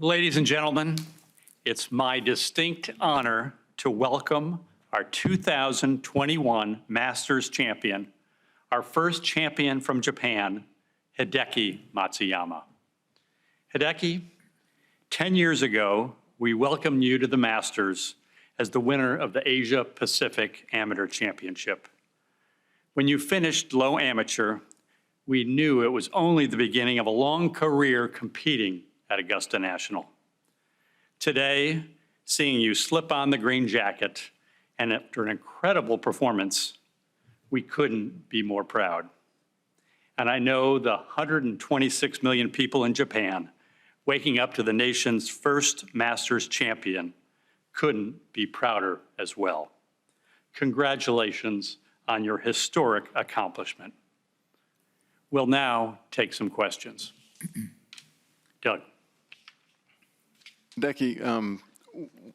Ladies and gentlemen, it's my distinct honor to welcome our 2021 Masters champion, our first champion from Japan, Hideki Matsuyama. Hideki, 10 years ago, we welcomed you to the Masters as the winner of the Asia Pacific Amateur Championship. When you finished low amateur, we knew it was only the beginning of a long career competing at Augusta National. Today, seeing you slip on the green jacket, and after an incredible performance, we couldn't be more proud. And I know the 126 million people in Japan waking up to the nation's first Masters champion couldn't be prouder as well. Congratulations on your historic accomplishment. We'll now take some questions. Doug. Hideki,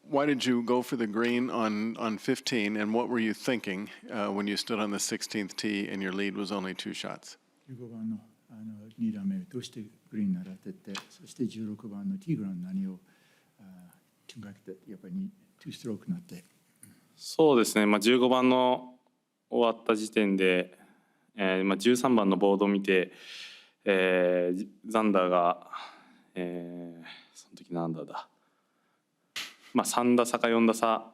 why did you go for the green on 15, and what were you thinking when you stood on the 16th tee and your lead was only 2 shots? 15番の2打目どうしてグリーンに当てて、そして16番のティーグラウンド何を考えてやっぱり2ストロークになって。そうですね。15番の終わった時点で、13番のボードを見て、ザンダーが、その時何打だ。3打差か4打差、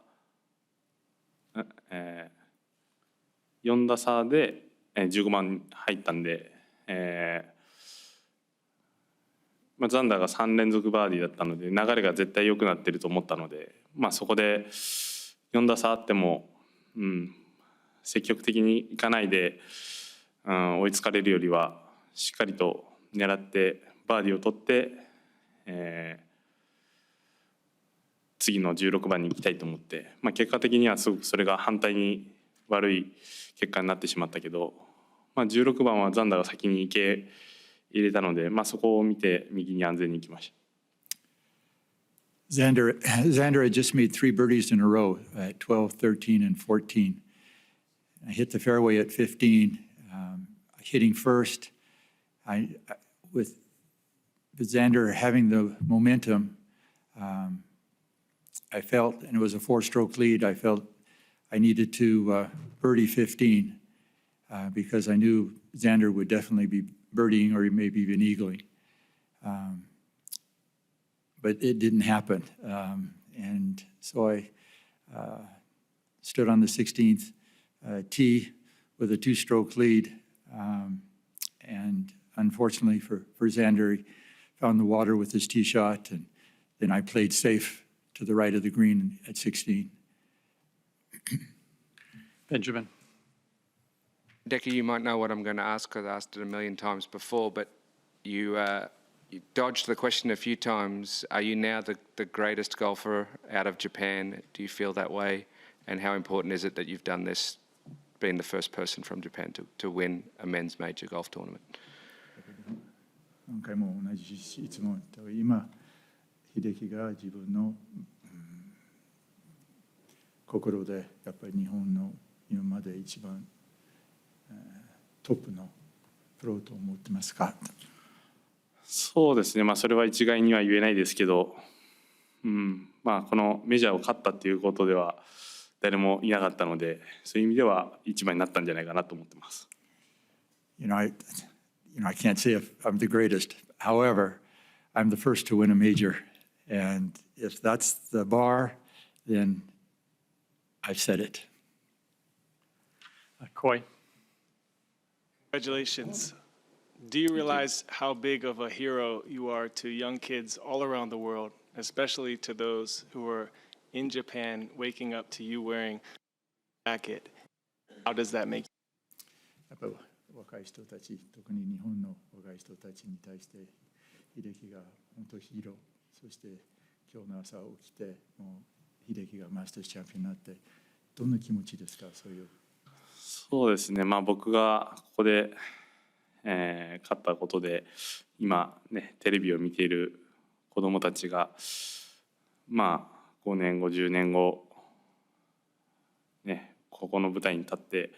4打差で15番入ったんで、ザンダーが3連続バーディーだったので流れが絶対良くなってると思ったので、そこで4打差あっても、積極的にいかないで、追いつかれるよりはしっかりと狙ってバーディーを取って、次の16番に行きたいと思って、結果的にはすごくそれが反対に悪い結果になってしまったけど、16番はザンダーが先に入れたので、そこを見て右に安全に行きました。Xander had just made 3 birdies in a row at 12, 13, and 14. I hit the fairway at 15, hitting first. With Xander having the momentum, I felt, and it was a 4-stroke lead, I felt I needed to birdie 15 because I knew Xander would definitely be birdieing or maybe even eagling. But it didn't happen. And so I stood on the 16th tee with a 2-stroke lead. And unfortunately for Xander, he found the water with his tee shot, and then I played safe to the right of the green at 16. Benjamin. Hideki, you might know what I'm going to ask because I asked it a million times before, but you dodged the question a few times. Are you now the greatest golfer out of Japan? Do you feel that way? And how important is it that you've done this, being the first person from Japan to win a men's major golf tournament? 何回も同じ質問と今秀樹が自分の、心でやっぱり日本の今まで一番、トップのプロと思ってますか？そうですね。それは一概には言えないですけど、このメジャーを勝ったっていうことでは誰もいなかったので、そういう意味では一番になったんじゃないかなと思ってます。I can't say if I'm the greatest. However, I'm the first to win a major. And if that's the bar, then I've said it. Coy. Congratulations. Do you realize how big of a hero you are to young kids all around the world, especially to those who are in Japan waking up to you wearing a jacket? How does that make you? 若い人たち、特に日本の若い人たちに対して、秀樹が本当ヒーロー、そして今日の朝起きて、もう秀樹がマスターズチャンピオンになって、どんな気持ちですか、そういう。そうですね。僕がここで、勝ったことで、今ねテレビを見ている子どもたちが、5年後、10年後ね、ここの舞台に立って。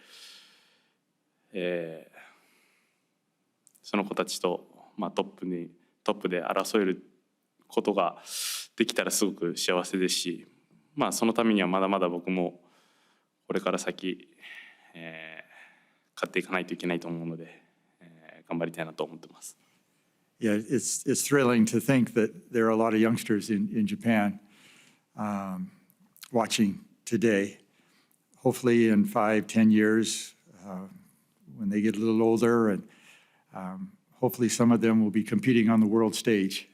その子たちと、トップで争えることができたらすごく幸せですし、まあそのためにはまだまだ僕もこれから先、勝っていかないといけないと思うので、頑張りたいなと思ってます。Yeah, it's thrilling to think that there are a lot of youngsters in Japan watching today. Hopefully in 5-10 years, when they get a little older, and hopefully some of them will be competing on the world stage.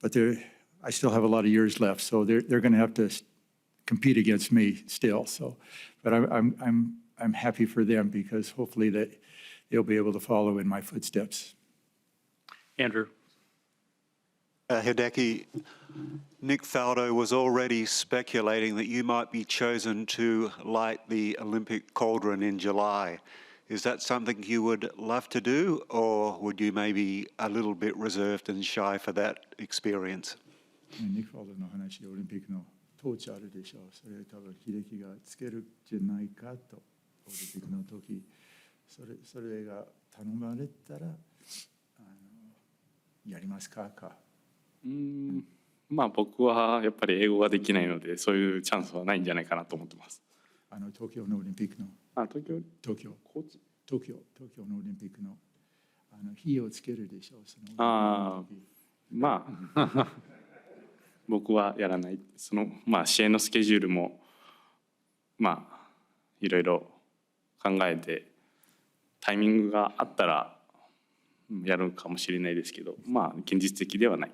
But I still have a lot of years left, so they're going to have to compete against me still. So, but I'm happy for them because hopefully that they'll be able to follow in my footsteps. Andrew. Hideki, Nick Faldo was already speculating that you might be chosen to light the Olympic cauldron in July. Is that something you would love to do, or would you maybe a little bit reserved and shy for that experience? ニック・ファルドの話でオリンピックのトーチあるでしょう。それ多分秀樹がつけるんじゃないかと、オリンピックの時、それが頼まれたらやりますか。まあ僕はやっぱり英語ができないのでそういうチャンスはないんじゃないかなと思ってます。東京のオリンピックの東京のオリンピックの火をつけるでしょう。まあ僕はやらない。まあ試合のスケジュールもまあいろいろ考えてタイミングがあったらやるかもしれないですけど、まあ現実的ではない。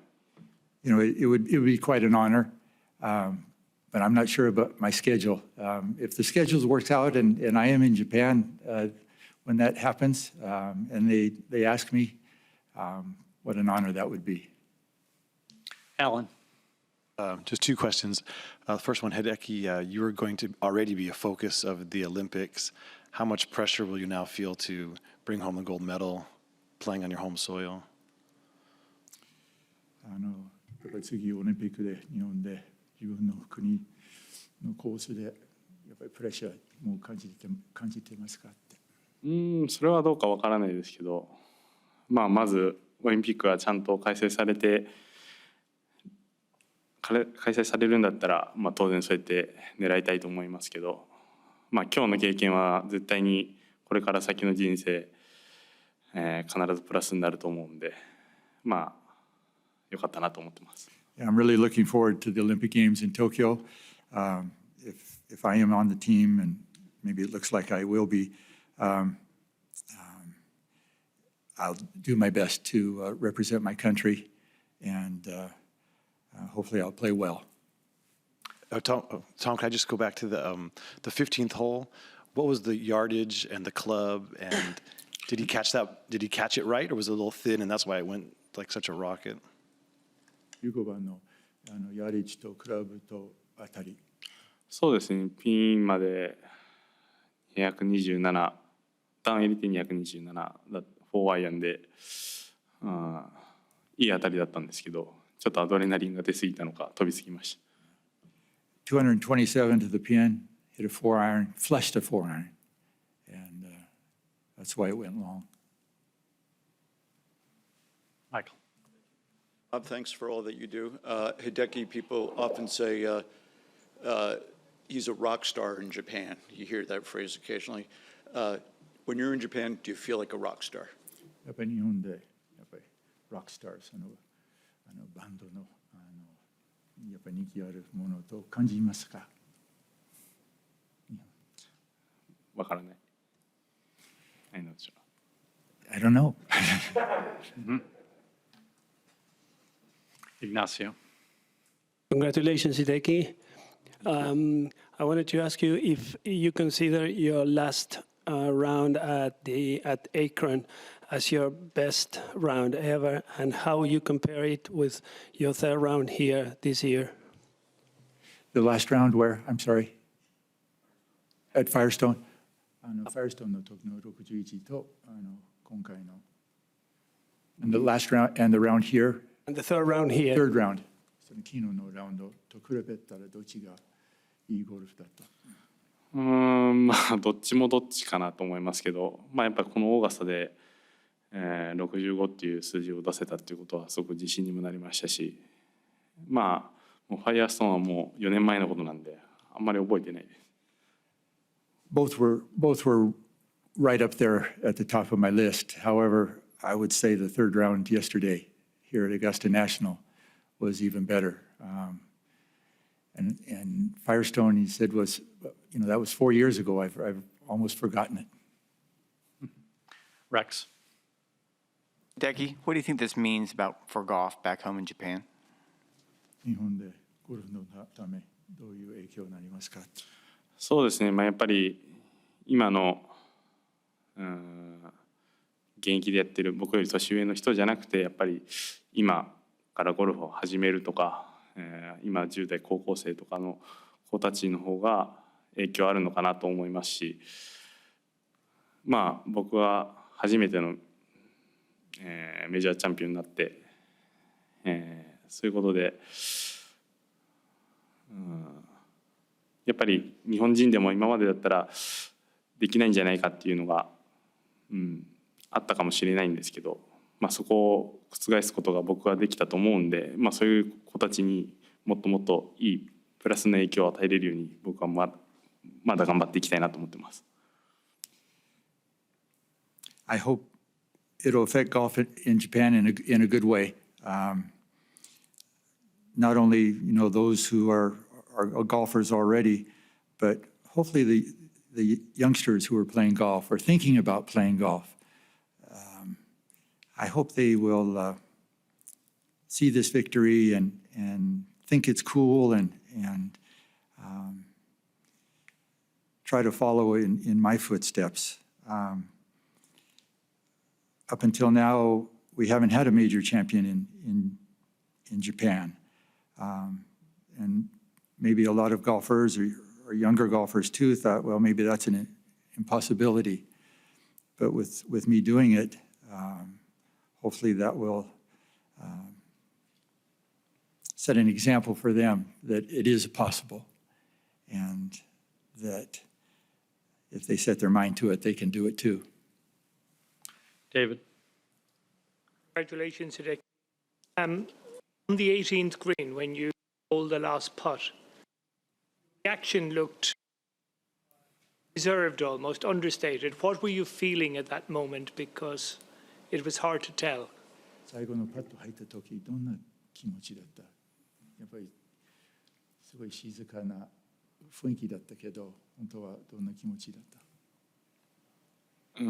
You know, it would be quite an honor, but I'm not sure about my schedule. If the schedule works out and I am in Japan when that happens, and they ask me, what an honor that would be. Alan. Just two questions. The first one, Hideki, you are going to already be a focus of the Olympics. How much pressure will you now feel to bring home the gold medal playing on your home soil? やっぱり次オリンピックで日本で自分の国のコースでやっぱりプレッシャーも感じてますかって。それはどうかわからないですけど、まあまずオリンピックがちゃんと開催されるんだったら、まあ当然そうやって狙いたいと思いますけど、まあ今日の経験は絶対にこれから先の人生、必ずプラスになると思うんで、まあよかったなと思ってます。Yeah, I'm really looking forward to the Olympic Games in Tokyo. If I am on the team, and maybe it looks like I will be, I'll do my best to represent my country, and hopefully I'll play well. Tom, can I just go back to the 15th hole? What was the yardage and the club, and did he catch that? Did he catch it right, or was it a little thin, and that's why it went like such a rocket? 15番のヤリッチとクラブとあたり。そうですね。ピンまで227、ダウン入れて227だ、4アイアンで、いい当たりだったんですけど、ちょっとアドレナリンが出過ぎたのか飛びすぎました。227 to the pin, hit a 4 iron, flushed a 4 iron, and that's why it went long. Michael. Thanks for all that you do. Hideki, people often say he's a rock star in Japan. You hear that phrase occasionally. When you're in Japan, do you feel like a rock star? やっぱり日本でやっぱりロックスターバンドのやっぱり人気あるものと感じますか？わからない。I know. I don't know. Ignacio. Congratulations, Hideki. I wanted to ask you if you consider your last round at Akron as your best round ever, and how you compare it with your third round here this year. The last round where? I'm sorry. At Firestone. Firestone の時の61と今回の and the last round and the round here. And the third round here. Third round. その昨日のラウンドと比べたらどっちがいいゴルフだった？まあどっちもどっちかなと思いますけど、まあやっぱりこのオーガスタで、65っていう数字を出せたっていうことはすごく自信にもなりましたし、まあもうファイヤーストーンはもう4年前のことなんであんまり覚えてないです。Both were right up there at the top of my list. However, I would say the third round yesterday here at Augusta National was even better. And Firestone, he said, was, that was 4 years ago. I've almost forgotten it. Rex. Hideki, what do you think this means for golf back home in Japan? 日本でゴルフのためどういう影響になりますか？そうですね、やっぱり今の現役でやってる僕より年上の人じゃなくて、やっぱり今からゴルフを始めるとか、今10代高校生とかの子たちの方が影響あるのかなと思いますし、僕は初めての、メジャーチャンピオンになって、そういうことで、やっぱり日本人でも今までだったらできないんじゃないかっていうのが、あったかもしれないんですけど、そこを覆すことが僕はできたと思うんで、そういう子たちにもっともっといいプラスの影響を与えれるように僕はまだ頑張っていきたいなと思ってます。I hope it'll affect golf in Japan in a good way. Not only those who are golfers already, but hopefully the youngsters who are playing golf or thinking about playing golf. I hope they will see this victory and think it's cool and try to follow in my footsteps. Up until now, we haven't had a major champion in Japan. And maybe a lot of golfers or younger golfers too thought, well, maybe that's an impossibility. But with me doing it, hopefully that will set an example for them that it is possible and that if they set their mind to it, they can do it too. David. Congratulations, Hideki. On the 18th green, when you bowled the last putt, the action looked reserved, almost understated. What were you feeling at that moment? Because it was hard to tell. 最後のパット入った時どんな気持ちだった？やっぱりすごい静かな雰囲気だったけど、本当はどんな気持ちだった？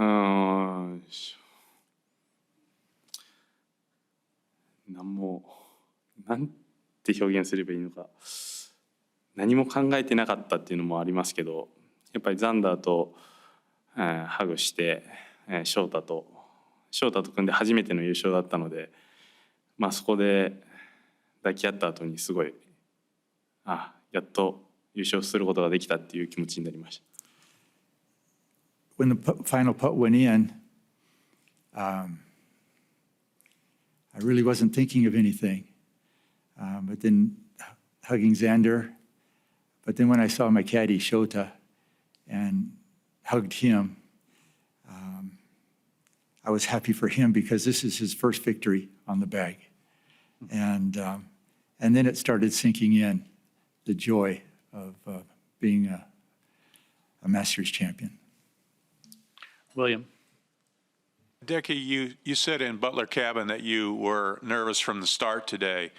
なんて表現すればいいのか、何も考えてなかったっていうのもありますけど、やっぱりザンダーと、ハグして、翔太と組んで初めての優勝だったので、そこで抱き合った後にすごいやっと優勝することができたっていう気持ちになりました。When the final putt went in, I really wasn't thinking of anything. But then hugging Xander, but then when I saw my caddy Shota and hugged him, I was happy for him because this is his first victory on the bag. And then it started sinking in, the joy of being a Masters champion. William. Hideki, you said in Butler Cabin that you were nervous from the start today.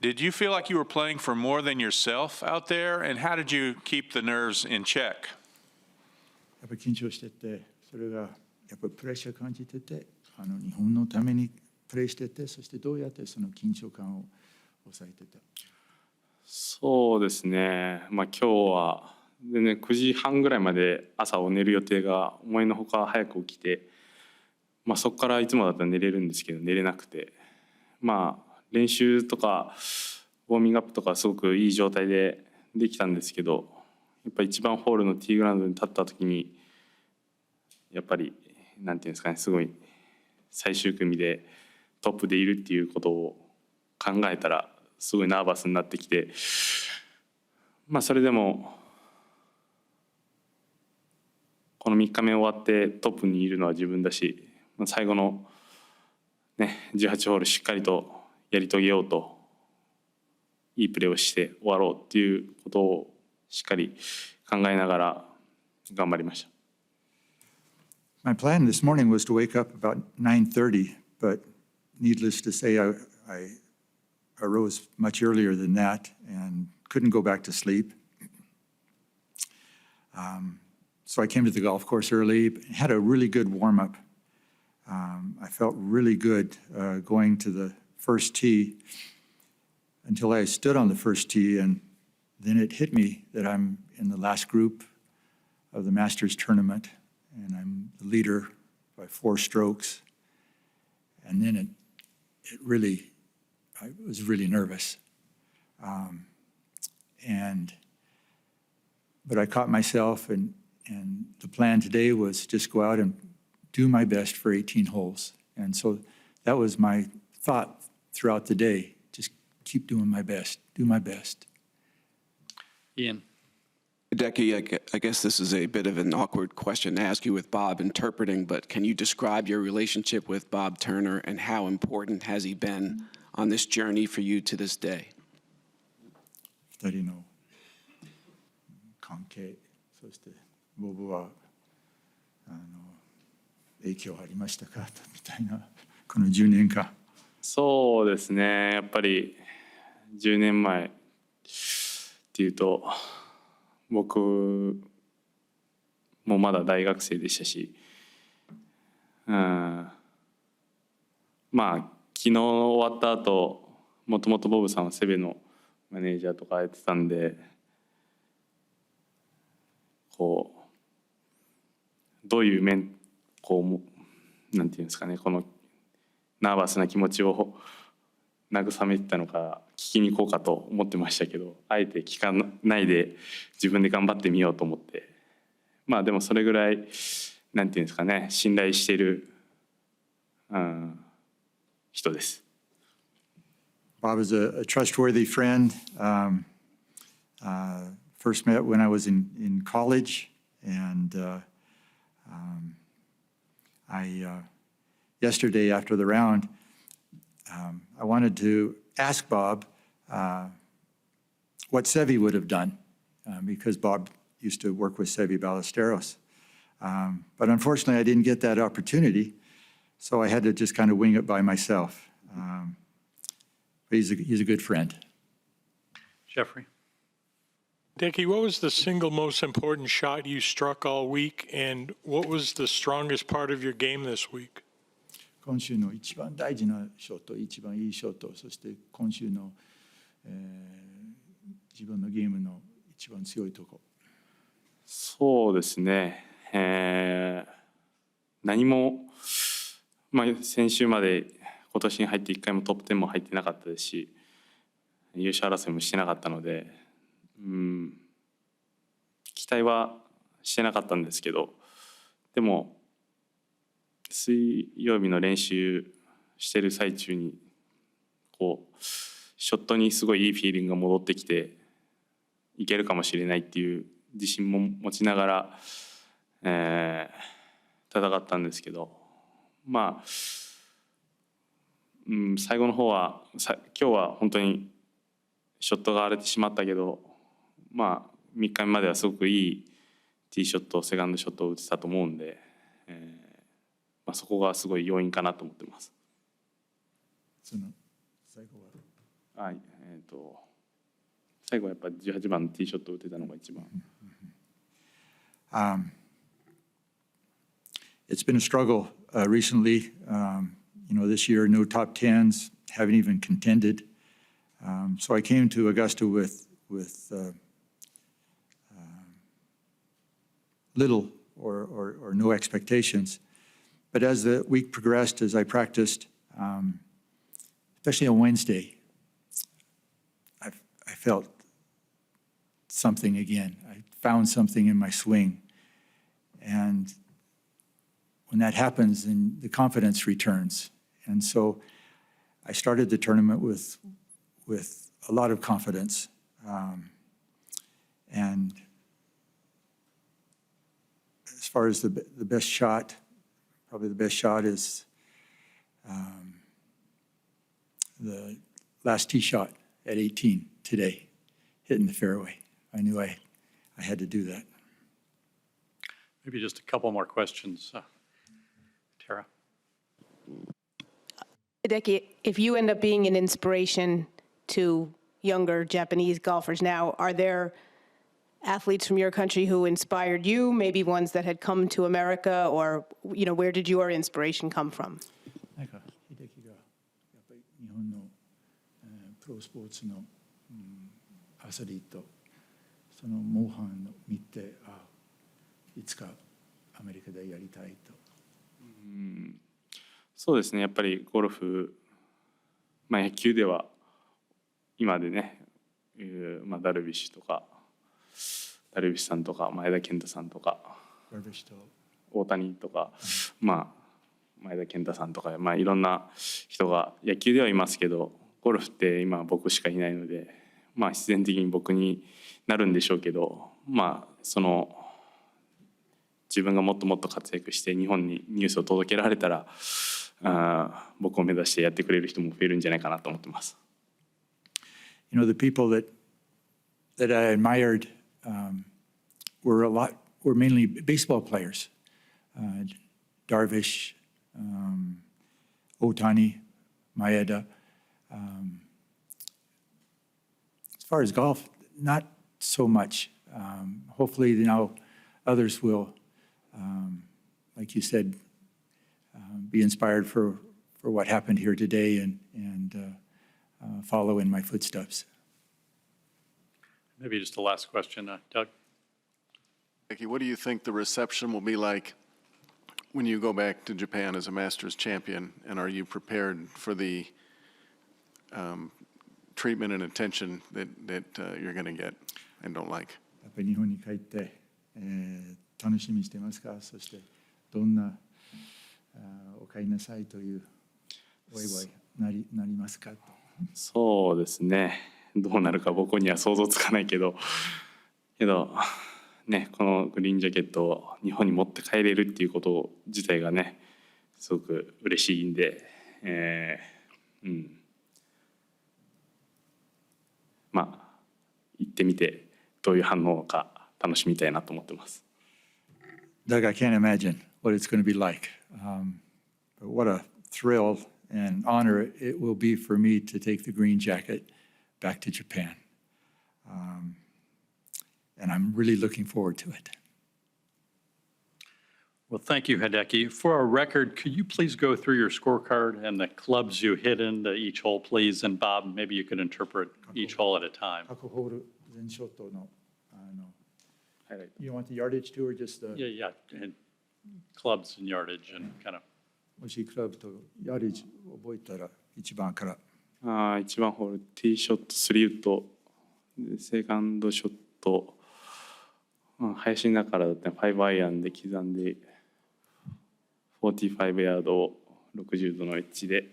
Did you feel like you were playing for more than yourself out there? And how did you keep the nerves in check? やっぱり緊張してて、それがやっぱりプレッシャー感じてて、日本のためにプレーしてて、そしてどうやってその緊張感を抑えてた？そうですね、今日はでね、9時半ぐらいまで朝を寝る予定が思いのほか早く起きて、そこからいつもだったら寝れるんですけど寝れなくて、練習とかウォーミングアップとかすごくいい状態でできたんですけど、やっぱり1番ホールのティーグラウンドに立った時にやっぱりなんていうんですかね、すごい最終組でトップでいるっていうことを考えたらすごいナーバスになってきて、それでもこの3日目終わってトップにいるのは自分だし、最後の、ね、18ホールしっかりとやり遂げようと、いいプレーをして終わろうっていうことをしっかり考えながら頑張りました。My plan this morning was to wake up about 9:30, but needless to say, I arose much earlier than that and couldn't go back to sleep. So I came to the golf course early, had a really good warm-up. I felt really good going to the first tee until I stood on the first tee, and then it hit me that I'm in the last group of the Masters tournament, and I'm the leader by 4 strokes. And then I was really nervous. But I caught myself, and the plan today was just go out and do my best for 18 holes. And so that was my thought throughout the day, just keep doing my best, do my best. Ian. Hideki, I guess this is a bit of an awkward question to ask you with Bob interpreting, but can you describe your relationship with Bob Turner and how important has he been on this journey for you to this day? 2人の関係、そしてボブは影響ありましたかみたいな、この10年間。そうですね、やっぱり10年前っていうと、僕もまだ大学生でしたし、まあ昨日終わった後、もともとボブさんはセベのマネージャーとかやってたんで、こうどういうなんていうんですかね、このナーバスな気持ちを慰めてたのか聞きに行こうかと思ってましたけど、あえて聞かないで自分で頑張ってみようと思って、まあでもそれぐらいなんていうんですかね、信頼している、人です。Bob is a trustworthy friend. First met when I was in college, and yesterday after the round, I wanted to ask Bob what Seve would have done, because Bob used to work with Seve Ballesteros. But unfortunately, I didn't get that opportunity, so I had to just kind of wing it by myself. But he's a good friend. Jeffrey. Hideki, what was the single most important shot you struck all week, and what was the strongest part of your game this week? 今週の一番大事なショット、一番いいショット、そして今週の、自分のゲームの一番強いところ。そうですね、何も、先週まで今年に入って1回もトップ10も入ってなかったですし、優勝争いもしてなかったので、期待はしてなかったんですけど、でも水曜日の練習してる最中にこうショットにすごいいいフィーリングが戻ってきていけるかもしれないっていう自信も持ちながら、戦ったんですけど、最後の方は今日は本当にショットが荒れてしまったけど、3日目まではすごくいいティーショット、セカンドショットを打てたと思うんで、そこがすごい要因かなと思ってます。その最後は最後はやっぱり18番のティーショットを打てたのが一番。It's been a struggle recently. This year, no top 10s, haven't even contended. So I came to Augusta with little or no expectations. But as the week progressed, as I practiced, especially on Wednesday, I felt something again. I found something in my swing. And when that happens, then the confidence returns. And so I started the tournament with a lot of confidence. And as far as the best shot, probably the best shot is the last tee shot at 18 today, hitting the fairway. I knew I had to do that. Maybe just a couple more questions. Tara? Hideki, if you end up being an inspiration to younger Japanese golfers now, are there athletes from your country who inspired you, maybe ones that had come to America, or, where did your inspiration come from? なんか秀樹がやっぱり日本のプロスポーツのアスリートその模範を見ていつかアメリカでやりたいと。そうですね、やっぱりゴルフ、野球では今でね、ダルビッシュさんとか前田健太さんとか大谷とか、前田健太さんとか、いろんな人が野球ではいますけど、ゴルフって今僕しかいないので、自然的に僕になるんでしょうけど、その自分がもっともっと活躍して日本にニュースを届けられたら、僕を目指してやってくれる人も増えるんじゃないかなと思ってます。The people that I admired were mainly baseball players. Darvish, Otani, Maeda. As far as golf, not so much. Hopefully now others will, like you said, be inspired for what happened here today and follow in my footsteps. Maybe just a last question, Doug. Hideki, what do you think the reception will be like when you go back to Japan as a Masters champion? And are you prepared for the treatment and attention that you're going to get and don't like? やっぱり日本に帰って、楽しみにしてますか？そしてどんなお帰りなさいというお祝いなりますかと。そうですね。どうなるか僕には想像つかないけどね、このグリーンジャケットを日本に持って帰れるっていうこと自体がね、すごく嬉しいんで、行ってみてどういう反応か楽しみたいなと思ってます。Doug, I can't imagine what it's going to be like. But what a thrill and honor it will be for me to take the green jacket back to Japan. And I'm really looking forward to it. Well, thank you, Hideki. For our record, could you please go through your scorecard and the clubs you hit into each hole, please? And Bob, maybe you could interpret each hole at a time. 各ホール全ショットのYou want the yardage too, or just the? Yeah, and clubs and yardage and kind of. もしクラブとヤーデージ覚えたら1番から。1番ホールティーショット3ウッドセカンドショット、林の中からだったら5アイアンで刻んで45ヤードを60度のエッジで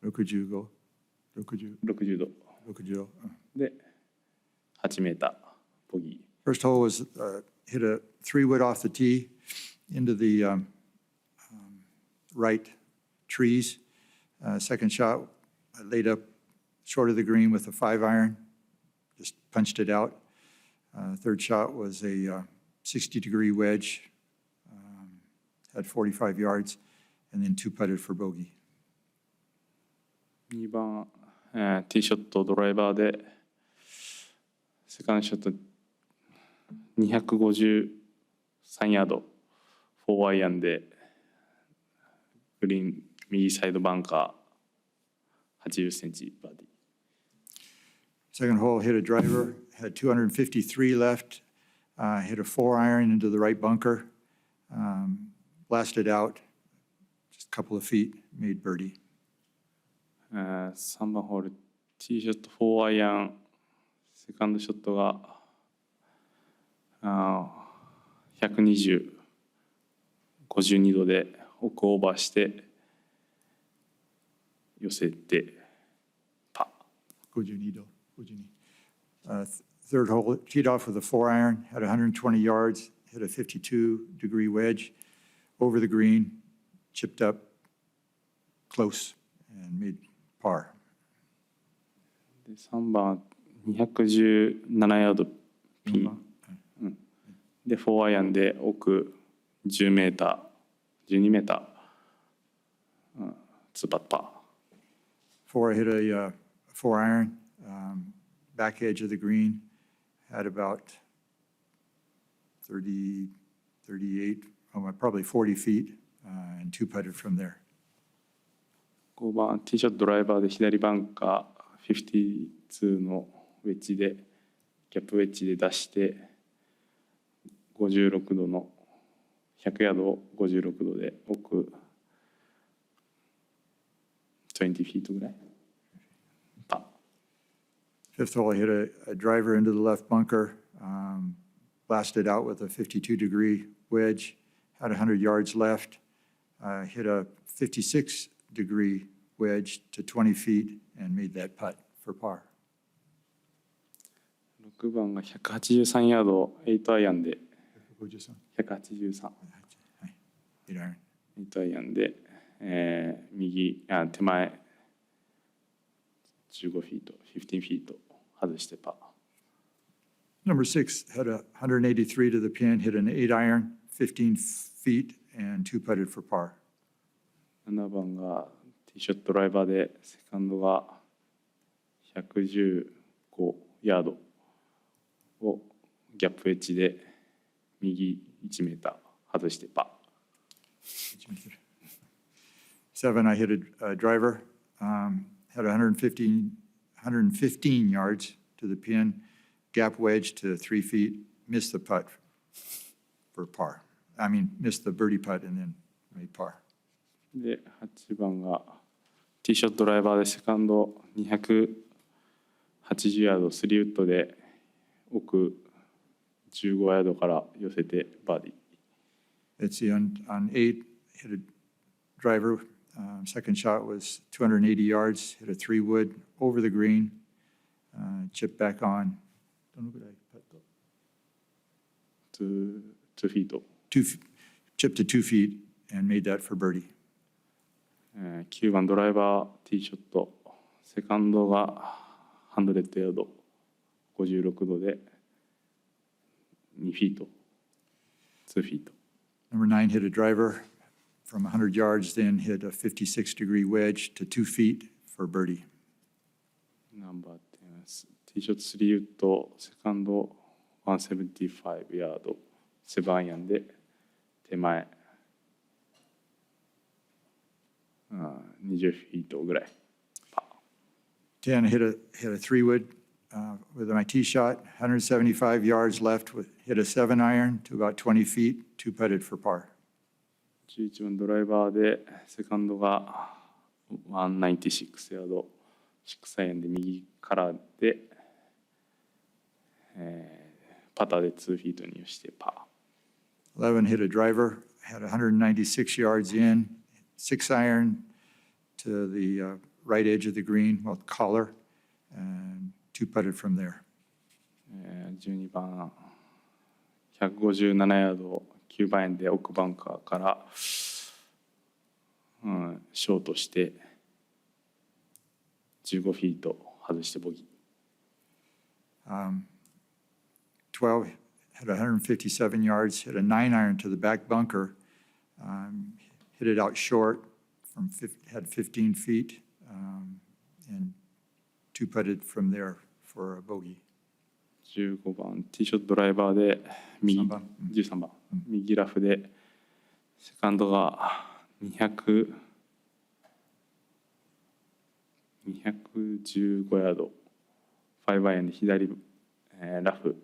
60度で8メーターボギー。First hole was hit a 3-wood off the tee into the right trees. Second shot, I laid up short of the green with a 5-iron, just punched it out. Third shot was a 60-degree wedge, had 45 yards, and then 2-putted for bogey. 2番、ティーショットドライバーでセカンドショット253ヤード4アイアンでグリーン右サイドバンカー80センチバーディー。Second hole, hit a driver, had 253 left, hit a 4-iron into the right bunker, blasted out, just a couple of feet, made birdie. 3番ホール、ティーショット4アイアン、セカンドショットが120、52度で奥オーバーして寄せてパー。52度。Third hole, teed off with a 4-iron, had 120 yards, hit a 52-degree wedge, over the green, chipped up close, and made par. で3番217ヤードピン、で4アイアンで奥10メーター12メーター、2パットパー。 4, I hit a 4 iron, back edge of the green, had about 30, 38, probably 40 feet, and 2 putted from there. 5番ティーショットドライバーで左バンカー52のウェッジでギャップウェッジで出して56度の100ヤードを56度で奥20フィートぐらい。Fifth hole, I hit a driver into the left bunker, blasted out with a 52-degree wedge, had 100 yards left, hit a 56-degree wedge to 20 feet, and made that putt for par. 6番が183ヤード8アイアンで183 8 iron. 8アイアンで、手前15フィート15フィート外してパー。 Number 6 had a 183 to the pin, hit an 8 iron, 15 feet, and 2 putted for par. 7番がティーショットドライバーでセカンドが115ヤードをギャップエッジで右1メーター外してパー。 7, I hit a driver, had 115 yards to the pin, gap wedge to 3 feet, missed the putt for par. Missed the birdie putt and then made par. で8番がティーショットドライバーでセカンド280ヤード3ウッドで奥15ヤードから寄せてバーディー。 Let's see, on 8, hit a driver. Second shot was 280 yards, hit a 3-wood over the green, chipped back on. 2フィート。 Chipped to 2 feet and made that for birdie. 9番ドライバーティーショットセカンドが100ヤード56度で2フィート2フィート。 Number 9 hit a driver from 100 yards, then hit a 56-degree wedge to 2 feet for birdie. ナンバー10ティーショット3ウッドセカンド175ヤード7アイアンで手前20フィートぐらい。 10, hit a 3-wood with my tee shot, 175 yards left, hit a 7 iron to about 20 feet, 2 putted for par. 11番ドライバーでセカンドが196ヤード6アイアンで右からで、パターで2フィートに寄してパー。 11 hit a driver, had 196 yards in, 6 iron to the right edge of the green, well, collar, and 2 putted from there. 12番157ヤード9番アイアンで奥バンカーから、ショートして15フィート外してボギー。 12 had 157 yards, hit a 9 iron to the back bunker, hit it out short, had 15 feet, and 2 putted from there for a bogey. 15番ティーショットドライバーで13番右ラフでセカンドが215ヤード5アイアンで左、ラフ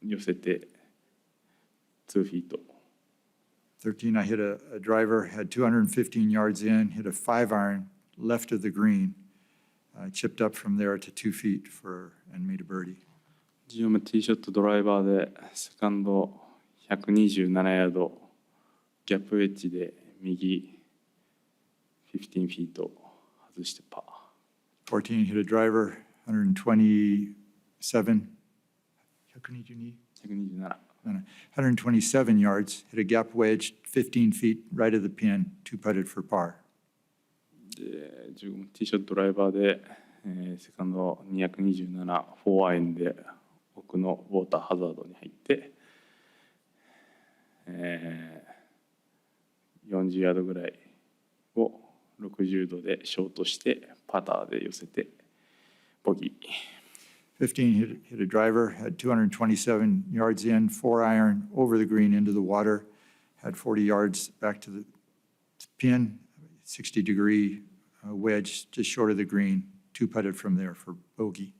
寄せて2フィート。 13, I hit a driver, had 215 yards in, hit a 5 iron left of the green, chipped up from there to 2 feet and made a birdie. 14番ティーショットドライバーでセカンド127ヤードギャップウェッジで右15フィート外してパー。 14 hit a driver, 127, 127, 127 yards, hit a gap wedge 15 feet right of the pin, two putted for par. で15ティーショットドライバーで、セカンド227、4アイーンで奥のウォーターハザードに入って、40ヤードぐらいを60度でショートしてパターで寄せてボギー。15 hit a driver, had 227 yards in, 4-iron over the green into the water, had 40 yards back to the pin, 60-degree wedge just short of the green, two putted from there for bogey.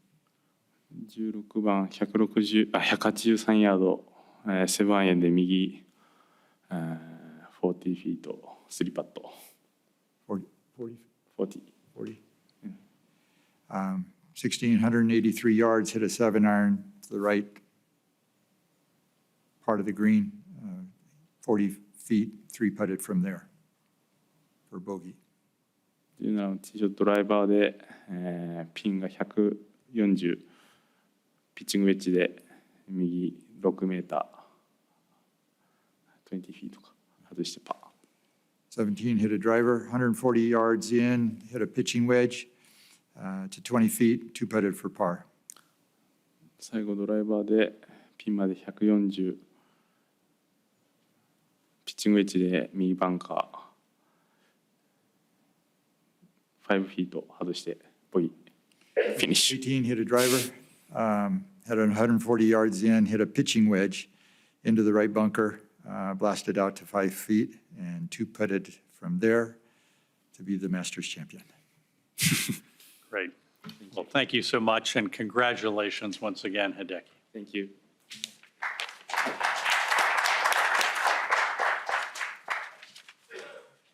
16番183ヤード、7アイアンで右、40フィート、3パット。40。 1,683 yards, hit a 7-iron to the right part of the green, 40 feet, three putted from there for bogey. 17のティーショットドライバーで、ピンが140、ピッチングウェッジで右6メーター、20フィートか外してパー。17 hit a driver, 140 yards in, hit a pitching wedge to 20 feet, two putted for par. 最後ドライバーでピンまで140、ピッチングウェッジで右バンカー、5フィート外してボギー。フィニッシュ。18 hit a driver, had 140 yards in, hit a pitching wedge into the right bunker, blasted out to 5 feet, and two putted from there to be the Masters champion. Great. Well, thank you so much, and congratulations once again, Hideki. Thank you.